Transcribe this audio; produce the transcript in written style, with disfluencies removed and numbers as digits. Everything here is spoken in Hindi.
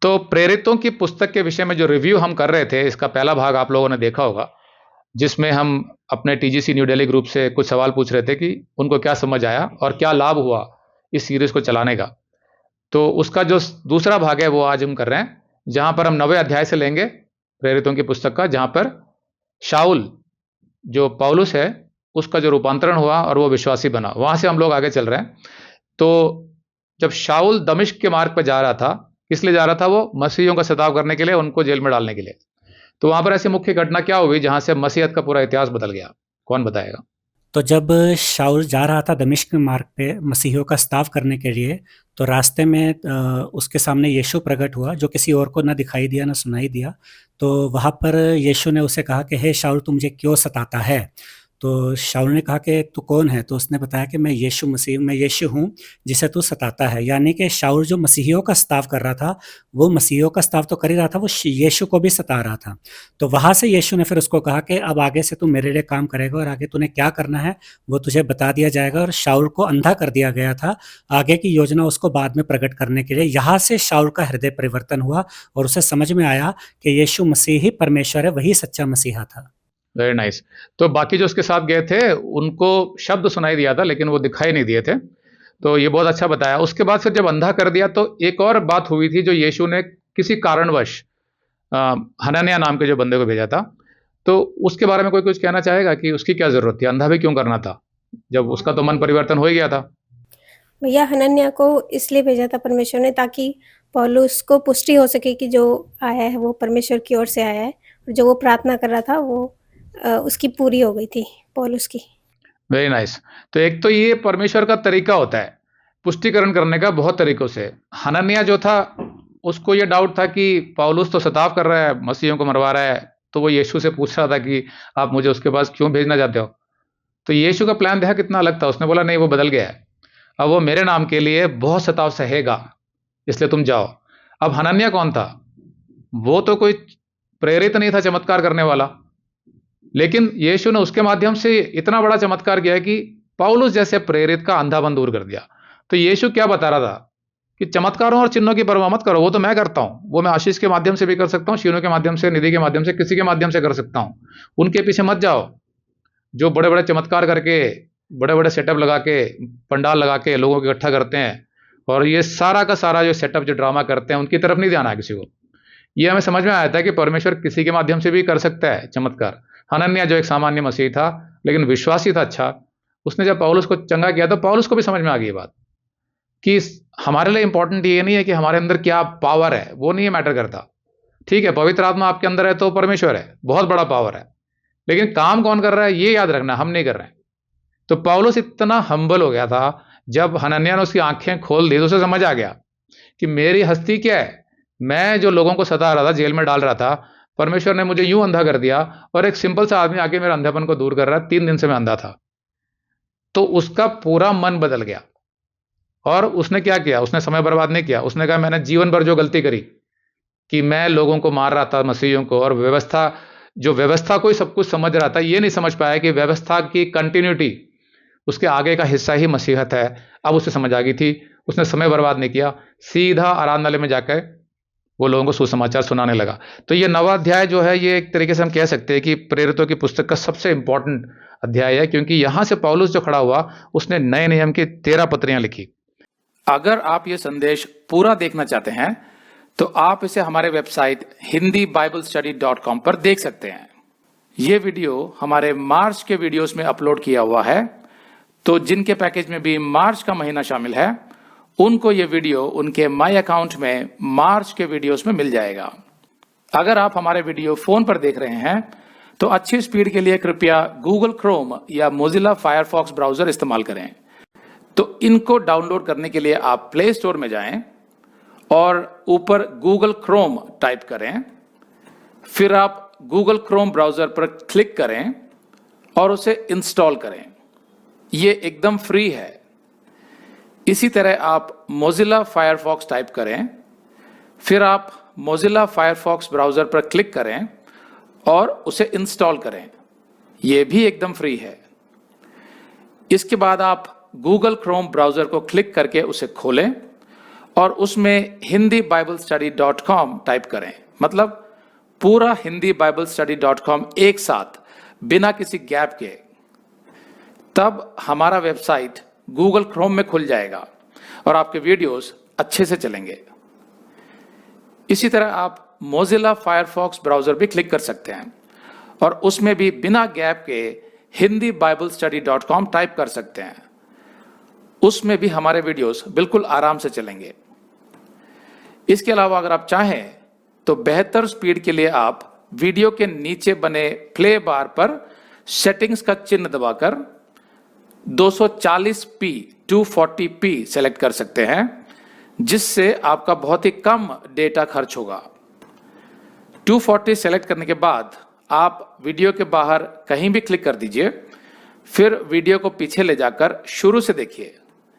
तो प्रेरितों की पुस्तक के विषय में जो रिव्यू हम कर रहे थे, इसका पहला भाग आप लोगों ने देखा होगा, जिसमें हम अपने टीजीसी न्यू दिल्ली ग्रुप से कुछ सवाल पूछ रहे थे कि उनको क्या समझ आया और क्या लाभ हुआ इस सीरीज को चलाने का। तो उसका जो दूसरा भाग है वो आज हम कर रहे हैं, जहां पर हम 9वें अध्याय से लेंगे प्रेरितों की पुस्तक का, जहां पर शाऊल जो पौलुस है उसका जो रूपांतरण हुआ और वो विश्वासी बना, वहां से हम लोग आगे चल रहे हैं। तो जब शाऊल दमिश्क के मार्ग पर जा रहा था, किस लिए जा रहा था? वो मसीहियों का सताव करने के लिए, उनको जेल में डालने के लिए। तो वहां पर ऐसी मुख्य घटना क्या हुई जहां से मसीहत का पूरा इतिहास बदल गया? कौन बताएगा? तो जब शाऊल जा रहा था दमिश्क मार्ग पे मसीहियों का स्ताव करने के लिए, तो रास्ते में उसके सामने यीशु प्रकट हुआ, जो किसी और को ना दिखाई दिया ना सुनाई दिया। तो वहाँ पर यीशु ने उसे कहा कि हे शाऊल, तू मुझे क्यों सताता है? तो शाऊल ने कहा कि तू कौन है? तो उसने बताया कि मैं यीशु हूँ जिसे तू सताता है। यानी कि शाऊल जो मसीहियों का स्ताव कर रहा था, वो मसीहियों का स्ताव तो कर ही रहा था, वो यीशु को भी सता रहा था। तो वहाँ से यीशु ने फिर उसको कहा कि अब आगे से तू मेरे लिए काम करेगा और आगे तूने क्या करना है वो तुझे बता दिया जाएगा। और शाऊल को अंधा कर दिया गया था आगे की योजना उसको बाद में प्रकट करने के लिए। यहाँ से शाऊल का हृदय परिवर्तन हुआ और उसे समझ में आया कि यीशु मसीह ही परमेश्वर है, वही सच्चा मसीहा था। Very nice. तो बाकी जो उसके साथ गए थे उनको शब्द सुनाई दिया था, लेकिन वो दिखाई नहीं दिए थे। तो ये बहुत अच्छा बताया। उसके बाद फिर जब अंधा कर दिया तो एक और बात हुई थी, जो यीशु ने किसी कारणवश हनन्याह नाम के जो बंदे को भेजा था। तो उसके बारे में कोई कुछ कहना चाहेगा कि उसकी क्या जरूरत थी? अंधा भी क्यों करना था जब उसका तो मन परिवर्तन हो ही गया था? भैया, हनन्याह को इसलिए भेजा था परमेश्वर ने, ताकि पौलुस को पुष्टि हो सके कि जो आया है वो परमेश्वर की ओर से आया है, और जो वो प्रार्थना कर रहा था वो उसकी पूरी हो गई थी, पौलुस की। Very nice. तो एक तो ये परमेश्वर का तरीका होता है पुष्टिकरण करने का, बहुत तरीकों से। हनन्याह जो था उसको ये डाउट था कि पौलुस तो सताव कर रहा है, मसीहियों को मरवा रहा है, तो वो यीशु से पूछ रहा था कि आप मुझे उसके पास क्यों भेजना चाहते हो? तो यीशु का प्लान देखा कितना अलग था। उसने बोला नहीं, वो बदल गया है, अब वो मेरे नाम के लिए बहुत सताव सहेगा, इसलिए तुम जाओ। अब हनन्याह कौन था? वो तो कोई प्रेरित नहीं था चमत्कार करने वाला, लेकिन यीशु ने उसके माध्यम से इतना बड़ा चमत्कार किया कि पौलुस जैसे प्रेरित का अंधापन दूर कर दिया। तो यीशु क्या बता रहा था कि चमत्कारों और चिन्हों की परवाह मत करो, वो तो मैं करता हूं, वो मैं आशीष के माध्यम से भी कर सकता हूं, शीनों के माध्यम से, निधि के माध्यम से, किसी के माध्यम से कर सकता हूं। उनके पीछे मत जाओ जो बड़े बड़े चमत्कार करके, बड़े बड़े सेटअप लगा के, पंडाल लगा के लोगों को इकट्ठा करते हैं, और ये सारा का सारा जो सेटअप जो ड्रामा करते हैं, उनकी तरफ नहीं ध्यान है किसी को। ये हमें समझ में आया था कि परमेश्वर किसी के माध्यम से भी कर सकता है चमत्कार। हनन्याह जो एक सामान्य मसीह था लेकिन विश्वासी था, अच्छा, उसने जब पौलुस को चंगा किया तो पौलुस को भी समझ में आ गई ये बात कि हमारे लिए इंपॉर्टेंट ये नहीं है कि हमारे अंदर क्या पावर है, वो नहीं मैटर करता। ठीक है, पवित्र आत्मा आपके अंदर है तो परमेश्वर है, बहुत बड़ा पावर है, लेकिन काम कौन कर रहा है ये याद रखना, हम नहीं कर रहे हैं। तो पौलुस इतना हम्बल हो गया था, जब हनन्याह ने उसकी आंखें खोल दी तो उसे समझ आ गया कि मेरी हस्ती क्या है। मैं जो लोगों को सता रहा था, जेल में डाल रहा था, परमेश्वर ने मुझे यूं अंधा कर दिया, और एक सिंपल सा आदमी आके मेरे अंधेपन को दूर कर रहा है। 3 दिन से मैं अंधा था। तो उसका पूरा मन बदल गया, और उसने क्या किया? उसने समय बर्बाद नहीं किया। उसने कहा मैंने जीवन भर जो गलती करी कि मैं लोगों को मार रहा था, मसीहियों को, और व्यवस्था को ही सब कुछ समझ रहा था, ये नहीं समझ पाया कि व्यवस्था की कंटिन्यूटी, उसके आगे का हिस्सा ही मसीहत है। अब उसे समझ आ गई थी। उसने समय बर्बाद नहीं किया, सीधा आराधनालय में जाकर वो लोगों को सुसमाचार सुनाने लगा। तो ये 9वां अध्याय जो है, ये एक तरीके से हम कह सकते हैं कि प्रेरितों की पुस्तक का सबसे इंपॉर्टेंट अध्याय है, क्योंकि यहां से पौलुस जो खड़ा हुआ उसने नए नियम की 13 पत्रियां लिखी। अगर आप ये संदेश पूरा देखना चाहते हैं तो आप इसे हमारे वेबसाइट hindiBiblestudy.com पर देख सकते हैं। ये वीडियो हमारे मार्च के वीडियोस में अपलोड किया हुआ है, तो जिनके पैकेज में भी मार्च का महीना शामिल है उनको ये वीडियो उनके माई अकाउंट में मार्च के वीडियोस में मिल जाएगा। अगर आप हमारे वीडियो फोन पर देख रहे हैं तो अच्छी स्पीड के लिए कृपया गूगल क्रोम या मोजिला फायरफॉक्स ब्राउजर इस्तेमाल करें। तो इनको डाउनलोड करने के लिए आप प्ले स्टोर में जाएं और ऊपर गूगल क्रोम टाइप करें, फिर आप गूगल क्रोम ब्राउजर पर क्लिक करें और उसे इंस्टॉल करें। ये एकदम फ्री है। इसी तरह आप मोजिला फायरफॉक्स टाइप करें, फिर आप मोजिला फायरफॉक्स ब्राउजर पर क्लिक करें और उसे इंस्टॉल करें। यह भी एकदम फ्री है। इसके बाद आप गूगल क्रोम ब्राउजर को क्लिक करके उसे खोलें और उसमें hindibiblesteady.com टाइप करें, मतलब पूरा hindibiblesteady.com एक साथ बिना किसी गैप के, तब हमारा वेबसाइट गूगल क्रोम में खुल जाएगा और आपके वीडियोस अच्छे से चलेंगे। इसी तरह आप मोजिला फायरफॉक्स ब्राउजर भी क्लिक कर सकते हैं और उसमें भी बिना गैप के hindibiblesteady.com टाइप कर सकते हैं। उसमें भी हमारे वीडियोस बिल्कुल आराम से चलेंगे। इसके अलावा अगर आप चाहें तो बेहतर स्पीड के लिए आप वीडियो के नीचे बने प्ले बार पर सेटिंग्स का चिन्ह दबाकर 240p 240p सेलेक्ट कर सकते हैं, जिससे आपका बहुत ही कम डेटा खर्च होगा। 240 सेलेक्ट करने के बाद आप वीडियो के बाहर कहीं भी क्लिक कर दीजिए, फिर वीडियो को पीछे ले जाकर शुरू से देखिए।